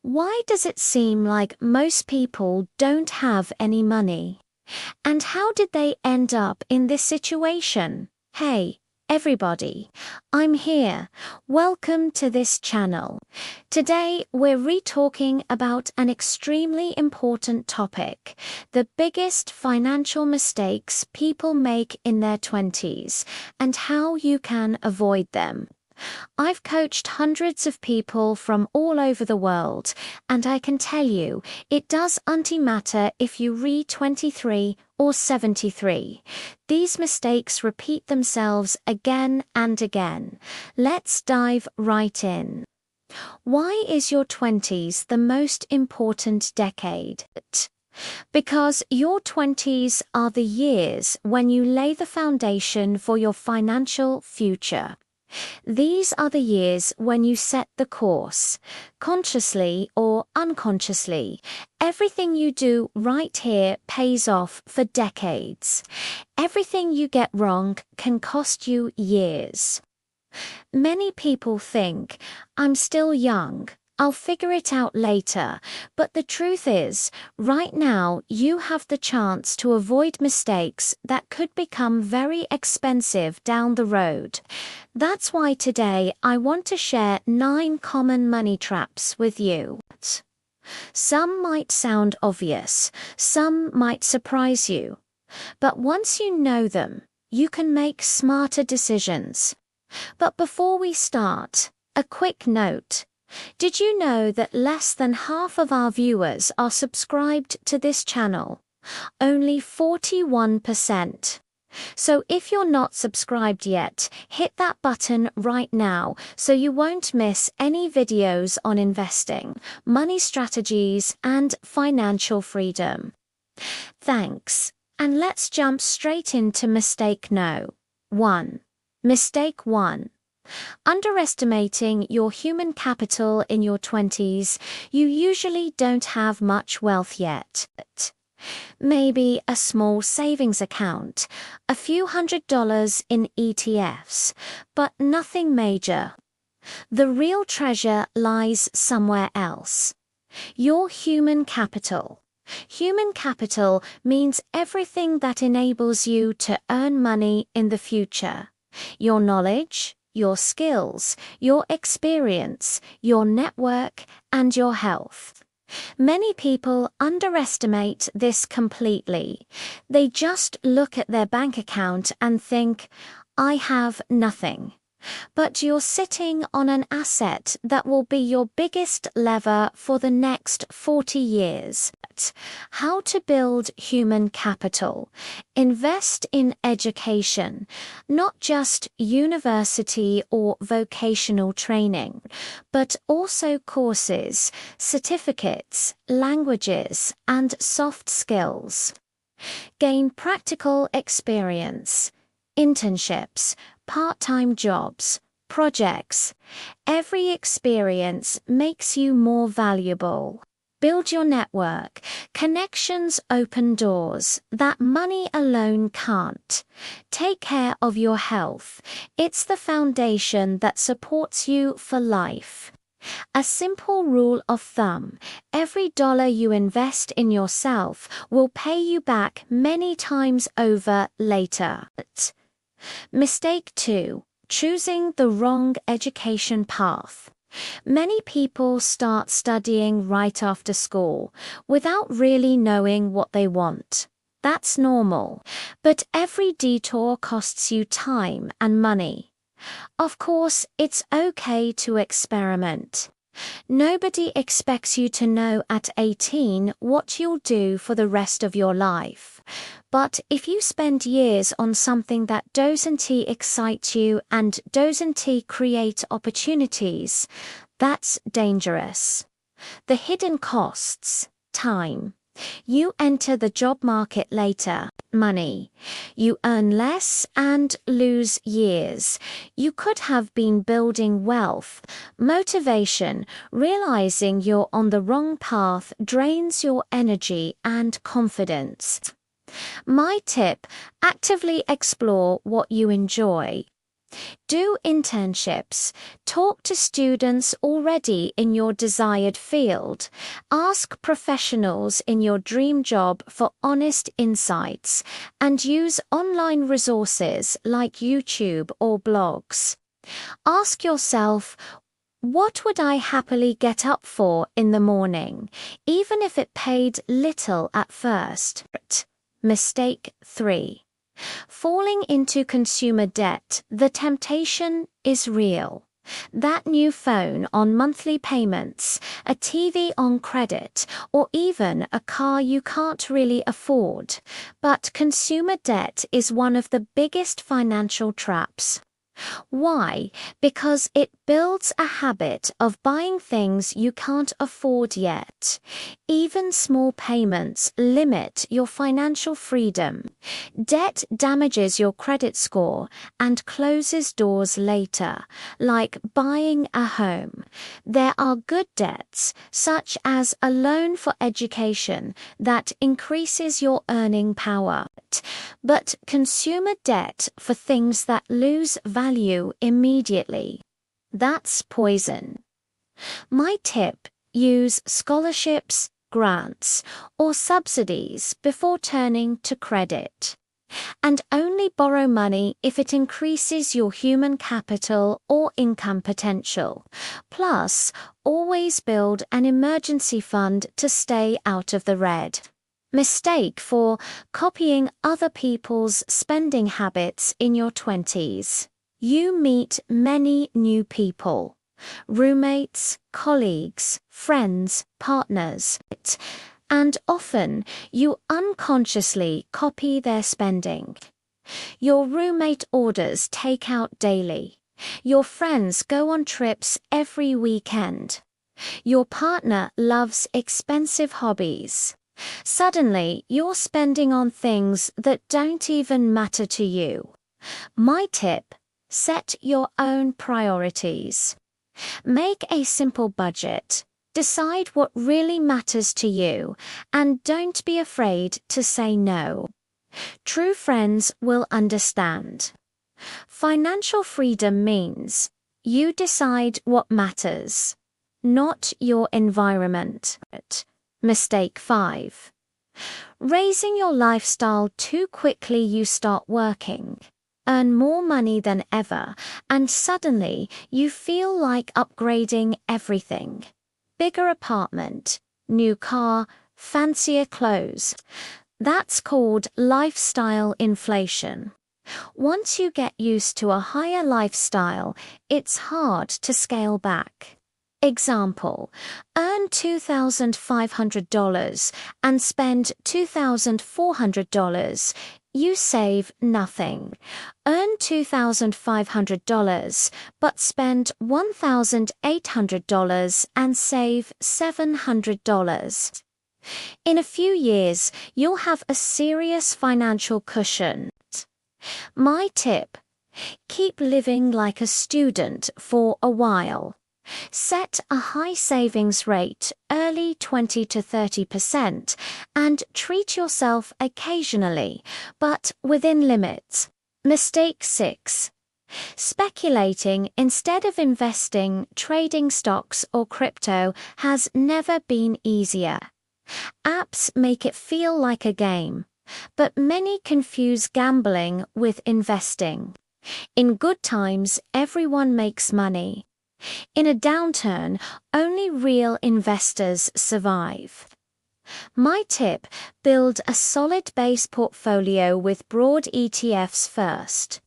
Why does it seem like most people don't have any money? And how did they end up in this situation? Hey, everybody, I'm here. Welcome to this channel. Today, we're re-talking about an extremely important topic, the biggest financial mistakes people make in their 20s, and how you can avoid them. I've coached hundreds of people from all over the world, and I can tell you, it doesn't matter if you read 23 or 73. These mistakes repeat themselves again and again. Let's dive right in. Why is your 20s the most important decade? Because your 20s are the years when you lay the foundation for your financial future. These are the years when you set the course. Consciously or unconsciously, everything you do right here pays off for decades. Everything you get wrong can cost you years. Many people think, I'm still young, I'll figure it out later, but the truth is, right now you have the chance to avoid mistakes that could become very expensive down the road. That's why today I want to share 9 common money traps with you. Some might sound obvious, some might surprise you, but once you know them, you can make smarter decisions. But before we start, a quick note. Did you know that less than half of our viewers are subscribed to this channel? Only 41%. So if you're not subscribed yet, hit that button right now so you won't miss any videos on investing, money strategies, and financial freedom. Thanks. And let's jump straight into mistake no. 1. Mistake 1. Underestimating your human capital in your 20s, you usually don't have much wealth yet. Maybe a small savings account, a few $100s in ETFs, but nothing major. The real treasure lies somewhere else. Your human capital. Human capital means everything that enables you to earn money in the future. Your knowledge, your skills, your experience, your network, and your health. Many people underestimate this completely. They just look at their bank account and think, I have nothing. But you're sitting on an asset that will be your biggest lever for the next 40 years. How to build human capital. Invest in education, not just university or vocational training, but also courses, certificates, languages, and soft skills. Gain practical experience. Internships, part-time jobs, projects. Every experience makes you more valuable. Build your network. Connections open doors that money alone can't. Take care of your health. It's the foundation that supports you for life. A simple rule of thumb, every dollar you invest in yourself will pay you back many times over later. Mistake 2. Choosing the wrong education path. Many people start studying right after school without really knowing what they want. That's normal, but every detour costs you time and money. Of course, it's okay to experiment. Nobody expects you to know at 18 what you'll do for the rest of your life. But if you spend years on something that doesn't excite you and doesn't create opportunities, that's dangerous. The hidden costs. Time. You enter the job market later. Money. You earn less and lose years. You could have been building wealth. Motivation. Realizing you're on the wrong path drains your energy and confidence. My tip: actively explore what you enjoy. Do internships. Talk to students already in your desired field. Ask professionals in your dream job for honest insights, and use online resources like YouTube or blogs. Ask yourself, what would I happily get up for in the morning, even if it paid little at first? Mistake 3. Falling into consumer debt. The temptation is real. That new phone on monthly payments, a TV on credit, or even a car you can't really afford. But consumer debt is one of the biggest financial traps. Why? Because it builds a habit of buying things you can't afford yet. Even small payments limit your financial freedom. Debt damages your credit score and closes doors later, like buying a home. There are good debts, such as a loan for education, that increases your earning power. But consumer debt for things that lose value immediately, that's poison. My tip: use scholarships, grants, or subsidies before turning to credit. And only borrow money if it increases your human capital or income potential. Plus, always build an emergency fund to stay out of the red. Mistake 4: copying other people's spending habits in your 20s. You meet many new people: roommates, colleagues, friends, partners, and often you unconsciously copy their spending. Your roommate orders takeout daily. Your friends go on trips every weekend. Your partner loves expensive hobbies. Suddenly, you're spending on things that don't even matter to you. My tip: set your own priorities. Make a simple budget. Decide what really matters to you, and don't be afraid to say no. True friends will understand. Financial freedom means you decide what matters, not your environment. Mistake 5. Raising your lifestyle too quickly. You start working, earn more money than ever, and suddenly you feel like upgrading everything. Bigger apartment, new car, fancier clothes. That's called lifestyle inflation. Once you get used to a higher lifestyle, it's hard to scale back. Example: earn $2,500 and spend $2,400. You save nothing. Earn $2,500 but spend $1,800 and save $700. In a few years, you'll have a serious financial cushion. My tip: keep living like a student for a while. Set a high savings rate, early 20 to 30%, and treat yourself occasionally, but within limits. Mistake 6. Speculating instead of investing. Trading stocks or crypto has never been easier. Apps make it feel like a game, but many confuse gambling with investing. In good times, everyone makes money. In a downturn, only real investors survive. My tip: build a solid base portfolio with broad ETFs first.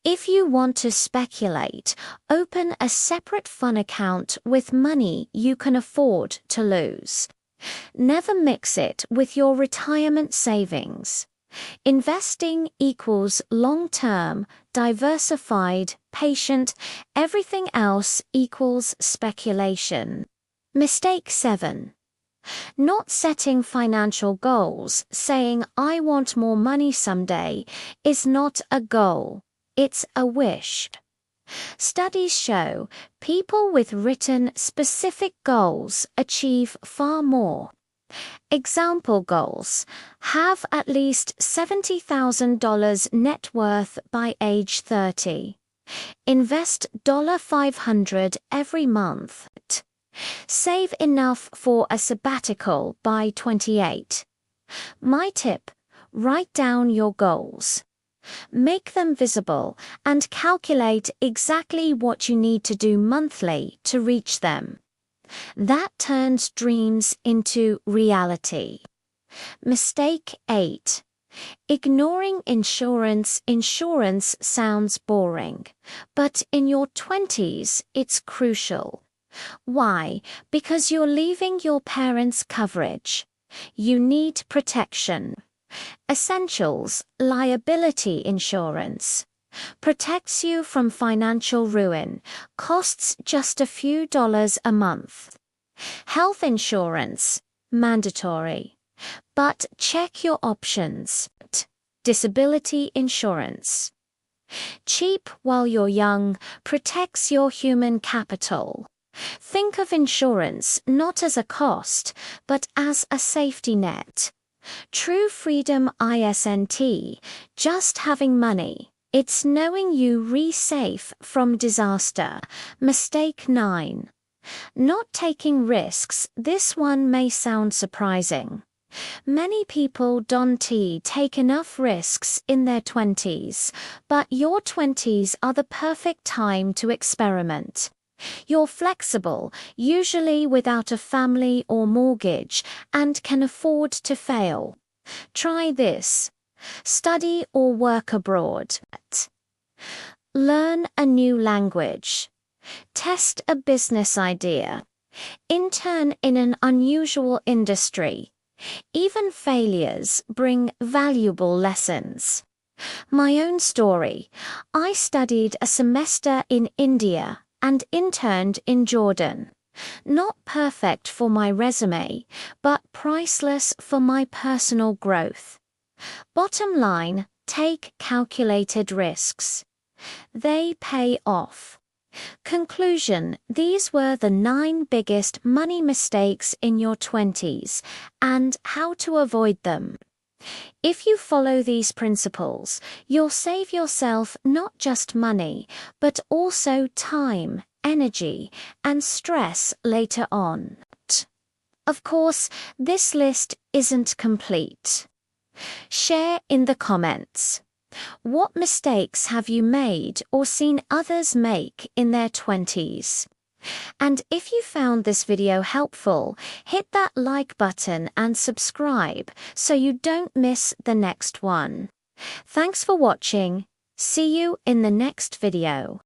If you want to speculate, open a separate fund account with money you can afford to lose. Never mix it with your retirement savings. Investing equals long-term, diversified, patient. Everything else equals speculation. Mistake 7. Not setting financial goals. Saying "I want more money someday" is not a goal, it's a wish. Studies show people with written specific goals achieve far more. Example goals. Have at least $70,000 net worth by age 30. Invest $500 every month. Save enough for a sabbatical by 28. My tip: write down your goals. Make them visible and calculate exactly what you need to do monthly to reach them. That turns dreams into reality. Mistake 8. Ignoring insurance. Insurance sounds boring, but in your 20s, it's crucial. Why? Because you're leaving your parents' coverage. You need protection. Essentials: liability insurance. Protects you from financial ruin. Costs just a few dollars a month. Health insurance. Mandatory. But check your options. Disability insurance. Cheap while you're young. Protects your human capital. Think of insurance not as a cost, but as a safety net. True freedom isn't just having money. It's knowing you're safe from disaster. Mistake 9. Not taking risks. This one may sound surprising. Many people don't take enough risks in their 20s, but your 20s are the perfect time to experiment. You're flexible, usually without a family or mortgage, and can afford to fail. Try this. Study or work abroad. Learn a new language. Test a business idea. Intern in an unusual industry. Even failures bring valuable lessons. My own story. I studied a semester in India and interned in Jordan. Not perfect for my resume, but priceless for my personal growth. Bottom line: take calculated risks. They pay off. Conclusion: these were the 9 biggest money mistakes in your 20s and how to avoid them. If you follow these principles, you'll save yourself not just money, but also time, energy, and stress later on. Of course, this list isn't complete. Share in the comments. What mistakes have you made or seen others make in their 20s? And if you found this video helpful, hit that like button and subscribe so you don't miss the next one. Thanks for watching. See you in the next video.